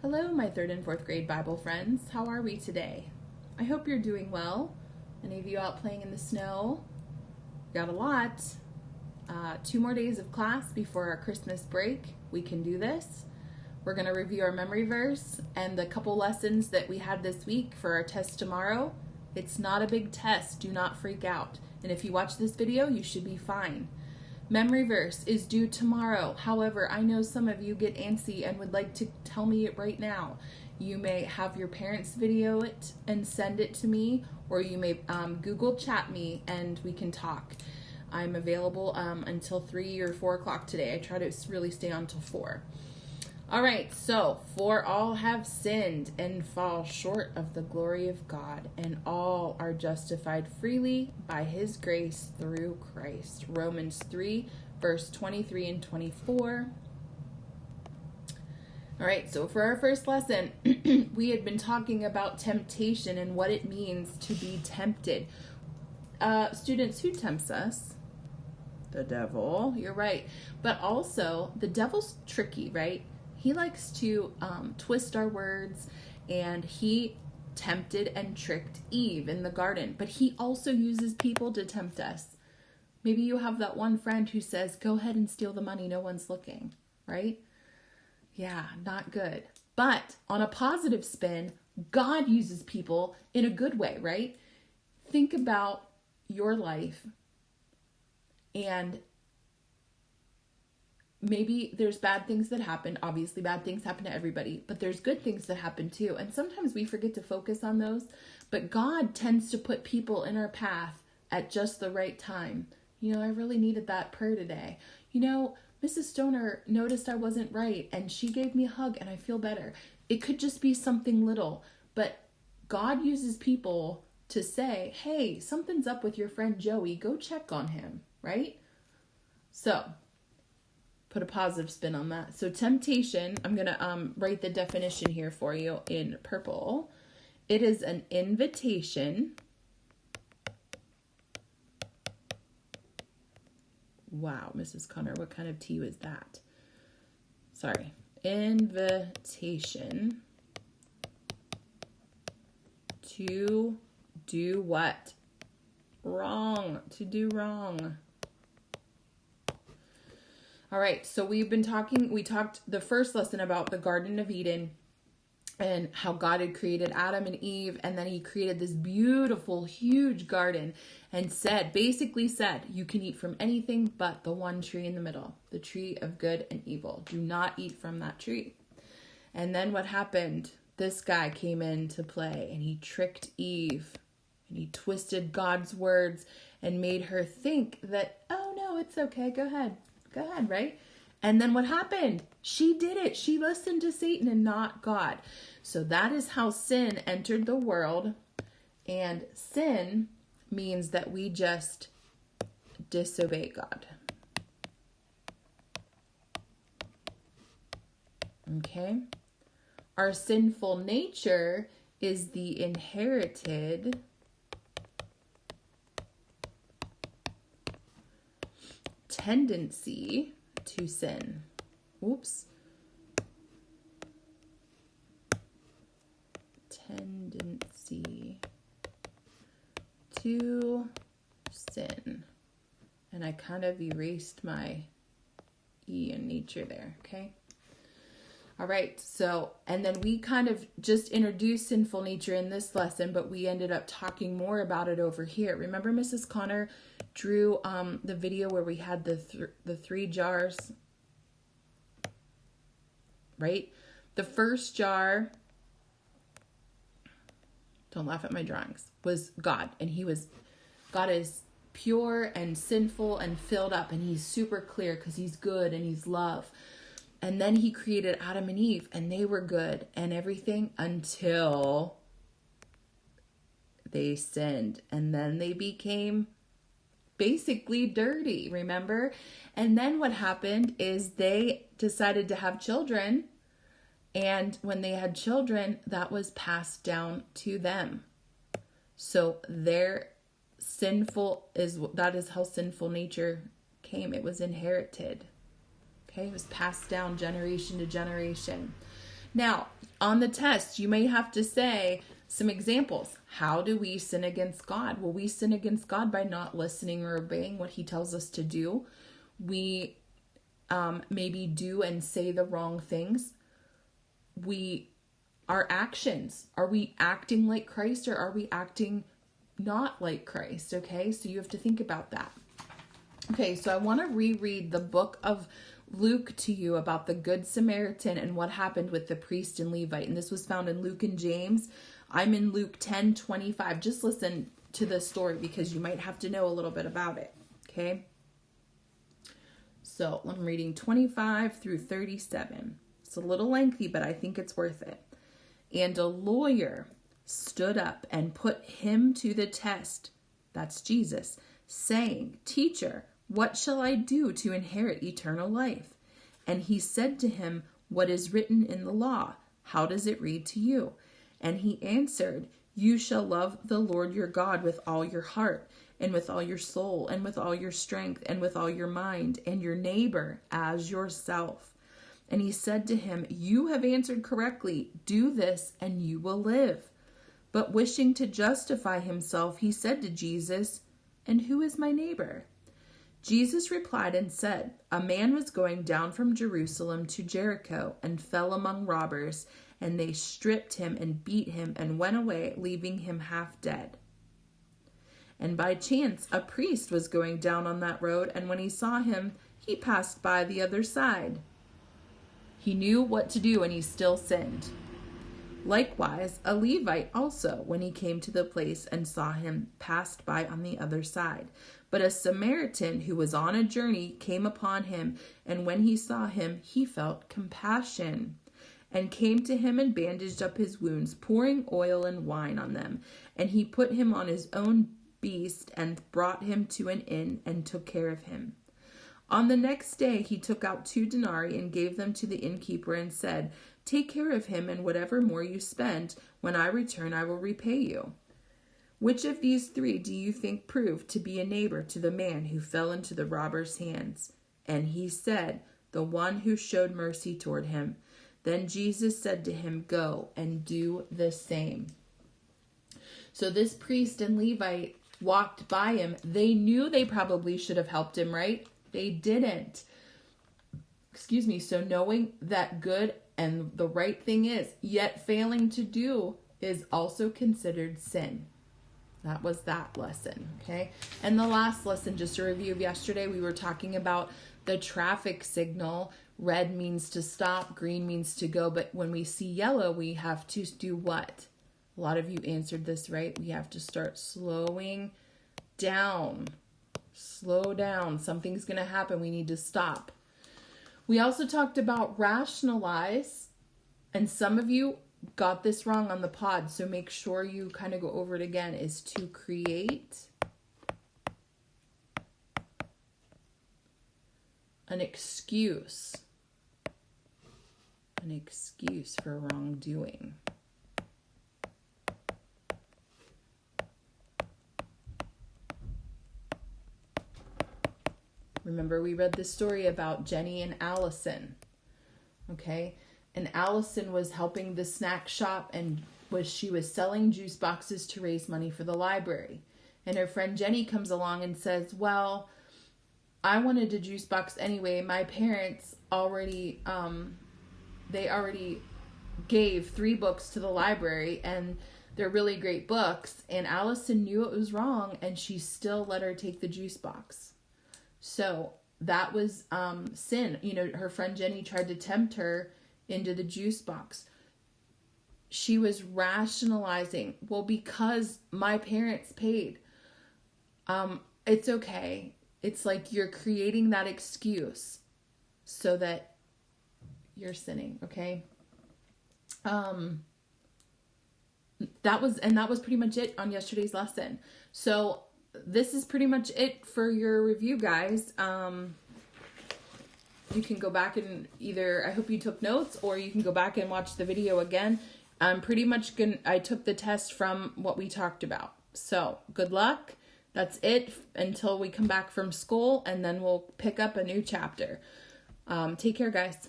Hello, my 3rd and 4th grade Bible friends. How are we today? I hope you're doing well. Any of you out playing in the snow? Got a lot. 2 more days of class before our Christmas break. We can do this. We're going to review our memory verse and the couple lessons that we had this week for our test tomorrow. It's not a big test. Do not freak out. And if you watch this video, you should be fine. Memory verse is due tomorrow. However, I know some of you get antsy and would like to tell me it right now. You may have your parents video it and send it to me, or you may Google chat me and we can talk. I'm available until 3 or 4 o'clock today. I try to really stay on till 4. All right, so for all have sinned and fall short of the glory of God, and all are justified freely by his grace through Christ. Romans 3, verse 23 and 24. All right, so for our first lesson, we had been talking about temptation and what it means to be tempted. Students, who tempts us? The devil, you're right. But also, the devil's tricky, right? He likes to twist our words, and he tempted and tricked Eve in the garden. But he also uses people to tempt us. Maybe you have that one friend who says, go ahead and steal the money, no one's looking, right? Yeah, not good. But on a positive spin, God uses people in a good way, right? Think about your life, and maybe there's bad things that happen. Obviously, bad things happen to everybody, but there's good things that happen too. And sometimes we forget to focus on those, but God tends to put people in our path at just the right time. You know, I really needed that prayer today. You know, Mrs. Stoner noticed I wasn't right and she gave me a hug and I feel better. It could just be something little, but God uses people to say, hey, something's up with your friend Joey. Go check on him, right? So, put a positive spin on that. So temptation, I'm going to write the definition here for you in purple. It is an invitation. Wow, Mrs. Connor, what kind of tea was that? Sorry. Invitation to do what? Wrong. To do wrong. All right, so we talked the first lesson about the Garden of Eden and how God had created Adam and Eve, and then he created this beautiful, huge garden and basically said, you can eat from anything but the one tree in the middle, the tree of good and evil. Do not eat from that tree. And then what happened? This guy came into play and he tricked Eve and he twisted God's words and made her think that, oh no, it's okay, go ahead, right? And then what happened? She did it. She listened to Satan and not God. So that is how sin entered the world. And sin means that we just disobey God. Okay? Our sinful nature is the inherited tendency to sin. Oops. Tendency to sin. And I kind of erased my E in nature there, okay? All right, so, and then we kind of just introduced sinful nature in this lesson, but we ended up talking more about it over here. Remember Mrs. Connor drew the video where we had the 3 jars, right? The first jar, don't laugh at my drawings, was God. And God is pure and sinful and filled up, and he's super clear because he's good and he's love. And then he created Adam and Eve, and they were good and everything until they sinned. And then they became basically dirty, remember? And then what happened is they decided to have children. And when they had children, that was passed down to them. So that is how sinful nature came. It was inherited. Okay, it was passed down generation to generation. Now, on the test, you may have to say some examples. How do we sin against God? Well, we sin against God by not listening or obeying what he tells us to do. We maybe do and say the wrong things. Our actions, are we acting like Christ or are we acting not like Christ? Okay, so you have to think about that. Okay, so I want to reread the book of Luke to you about the Good Samaritan and what happened with the priest and Levite. And this was found in Luke and James. I'm in Luke 10:25. Just listen to the story because you might have to know a little bit about it. Okay, so I'm reading 25 through 37. It's a little lengthy, but I think it's worth it. And a lawyer stood up and put him to the test, that's Jesus, saying, "Teacher, what shall I do to inherit eternal life?" And he said to him, "What is written in the law? How does it read to you?" And he answered, "You shall love the Lord your God with all your heart, and with all your soul, and with all your strength, and with all your mind, and your neighbor as yourself." And he said to him, "You have answered correctly. Do this and you will live." But wishing to justify himself, he said to Jesus, "And who is my neighbor?" Jesus replied and said, "A man was going down from Jerusalem to Jericho and fell among robbers, and they stripped him and beat him and went away, leaving him half dead. And by chance a priest was going down on that road, and when he saw him, he passed by the other side." He knew what to do and he still sinned. Likewise, a Levite also, when he came to the place and saw him, passed by on the other side. But a Samaritan who was on a journey came upon him, and when he saw him, he felt compassion, and came to him and bandaged up his wounds, pouring oil and wine on them. And he put him on his own beast and brought him to an inn and took care of him. On the next day he took out 2 denarii and gave them to the innkeeper and said, "Take care of him, and whatever more you spend, when I return I will repay you." Which of these 3 do you think proved to be a neighbor to the man who fell into the robber's hands? And he said, "The one who showed mercy toward him." Then Jesus said to him, "Go and do the same." So this priest and Levite walked by him. They knew they probably should have helped him, right? They didn't. So knowing that good and the right thing is, yet failing to do, is also considered sin. That was that lesson, okay? And the last lesson, just a review of yesterday, we were talking about the traffic signal. Red means to stop, green means to go, but when we see yellow, we have to do what? A lot of you answered this right. We have to start slowing down. Slow down. Something's going to happen. We need to stop. We also talked about rationalize, and some of you got this wrong on the pod, so make sure you kind of go over it again, is to create an excuse for wrongdoing. Remember, we read the story about Jenny and Allison, okay? And Allison was helping the snack shop, and she was selling juice boxes to raise money for the library. And her friend Jenny comes along and says, "Well, I wanted a juice box anyway. My parents already gave 3 books to the library, and they're really great books." And Allison knew it was wrong, and she still let her take the juice box. So that was sin. Her friend Jenny tried to tempt her into the juice box. She was rationalizing, well, because my parents paid, it's okay. It's like you're creating that excuse so that you're sinning, okay? That was pretty much it on yesterday's lesson. So this is pretty much it for your review, guys. You can go back and I hope you took notes, or you can go back and watch the video again. I'm pretty much I took the test from what we talked about. So good luck. That's it until we come back from school, and then we'll pick up a new chapter. Take care, guys.